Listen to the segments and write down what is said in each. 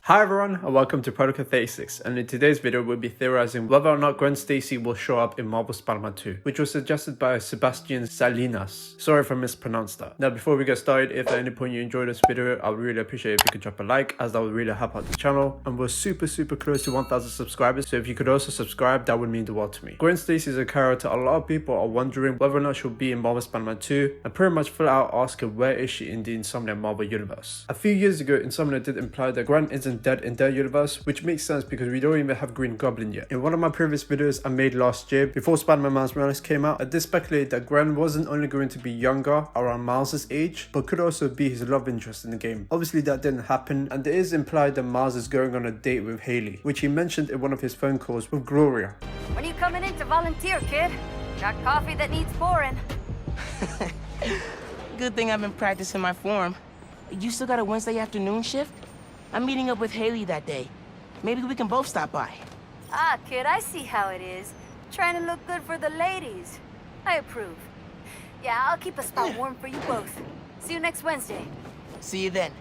Hi everyone and welcome to Protocol 36, and in today's video we'll be theorizing whether or not Gwen Stacy will show up in Marvel Spider-Man 2, which was suggested by Sebastian Salinas. Sorry if I mispronounced that. Now before we get started, if at any point you enjoyed this video, I would really appreciate if you could drop a like, as that would really help out the channel, and we're super close to 1000 subscribers, so if you could also subscribe, that would mean the world to me. Gwen Stacy is a character a lot of people are wondering whether or not she'll be in Marvel Spider-Man 2, and pretty much flat out asking where is she in the Insomniac Marvel universe. A few years ago, Insomniac did imply that Gwen isn't dead in their universe, which makes sense because we don't even have Green Goblin yet. In one of my previous videos I made last year, before Spider-Man Miles Morales came out, I did speculate that Gwen wasn't only going to be younger, around Miles' age, but could also be his love interest in the game. Obviously that didn't happen, and it is implied that Miles is going on a date with Hailey, which he mentioned in one of his phone calls with Gloria. When are you coming in to volunteer, kid? Got coffee that needs pouring. Good thing I've been practicing my form. You still got a Wednesday afternoon shift? I'm meeting up with Hailey that day. Maybe we can both stop by. Ah, kid, I see how it is. Trying to look good for the ladies. I approve. Yeah, I'll keep a spot warm for you both. See you next Wednesday. See you then.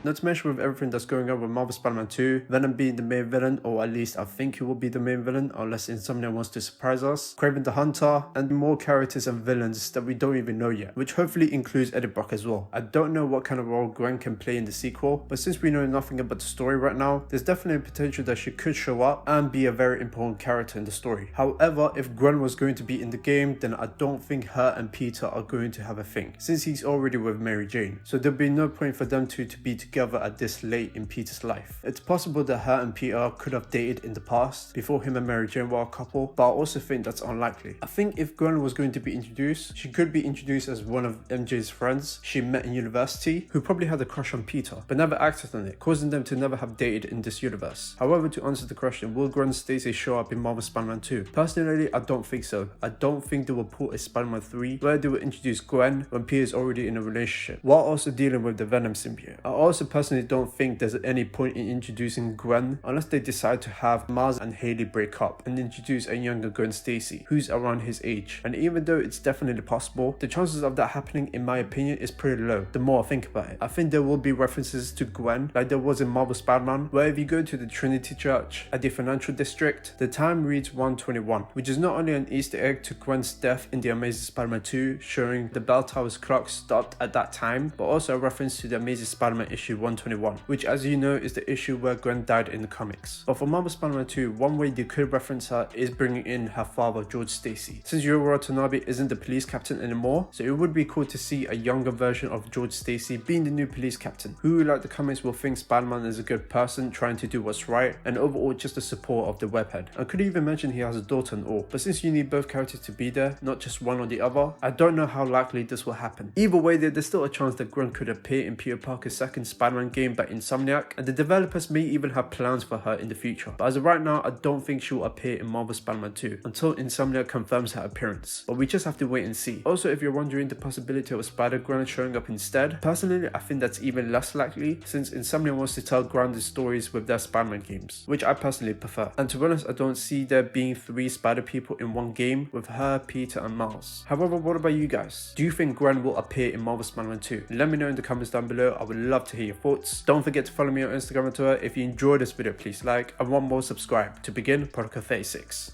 Not to mention with everything that's going on with Marvel Spider-Man 2, Venom being the main villain, or at least I think he will be the main villain unless Insomniac wants to surprise us, Kraven the Hunter, and more characters and villains that we don't even know yet, which hopefully includes Eddie Brock as well. I don't know what kind of role Gwen can play in the sequel, but since we know nothing about the story right now, there's definitely a potential that she could show up and be a very important character in the story. However, if Gwen was going to be in the game, then I don't think her and Peter are going to have a thing, since he's already with Mary Jane, so there'll be no point for them to be together at this late in Peter's life. It's possible that her and Peter could have dated in the past before him and Mary Jane were a couple, but I also think that's unlikely. I think if Gwen was going to be introduced, she could be introduced as one of MJ's friends she met in university, who probably had a crush on Peter but never acted on it, causing them to never have dated in this universe. However, to answer the question, will Gwen Stacy show up in Marvel Spider-Man 2? Personally, I don't think so. I don't think they will pull a Spider-Man 3 where they will introduce Gwen when Peter's already in a relationship, while also dealing with the Venom symbiote. I also personally don't think there's any point in introducing Gwen unless they decide to have Miles and Hailey break up and introduce a younger Gwen Stacy who's around his age. And even though it's definitely possible, the chances of that happening in my opinion is pretty low the more I think about it. I think there will be references to Gwen like there was in Marvel Spider-Man, where if you go to the Trinity Church at the financial district, the time reads 121, which is not only an Easter egg to Gwen's death in the Amazing Spider-Man 2 showing the bell tower's clock stopped at that time, but also a reference to the Amazing Spider-Man issue 121, which as you know is the issue where Gwen died in the comics. But for Marvel Spider-Man 2, one way they could reference her is bringing in her father George Stacy, since Yuri Watanabe isn't the police captain anymore, so it would be cool to see a younger version of George Stacy being the new police captain, who like the comics will think Spider-Man is a good person trying to do what's right and overall just the support of the webhead. I could even mention he has a daughter and all, but since you need both characters to be there, not just one or the other, I don't know how likely this will happen. Either way, there's still a chance that Gwen could appear in Peter Parker's second Spider-Man game by Insomniac, and the developers may even have plans for her in the future. But as of right now, I don't think she will appear in Marvel Spider-Man 2 until Insomniac confirms her appearance. But we just have to wait and see. Also, if you're wondering the possibility of Spider-Gwen showing up instead, personally I think that's even less likely, since Insomniac wants to tell grounded stories with their Spider-Man games, which I personally prefer. And to be honest, I don't see there being 3 Spider people in one game with her, Peter and Miles. However, what about you guys? Do you think Gwen will appear in Marvel Spider-Man 2? Let me know in the comments down below. I would love to hear your thoughts. Don't forget to follow me on Instagram and Twitter. If you enjoyed this video, please like, and one more subscribe. To begin, Protocol 36.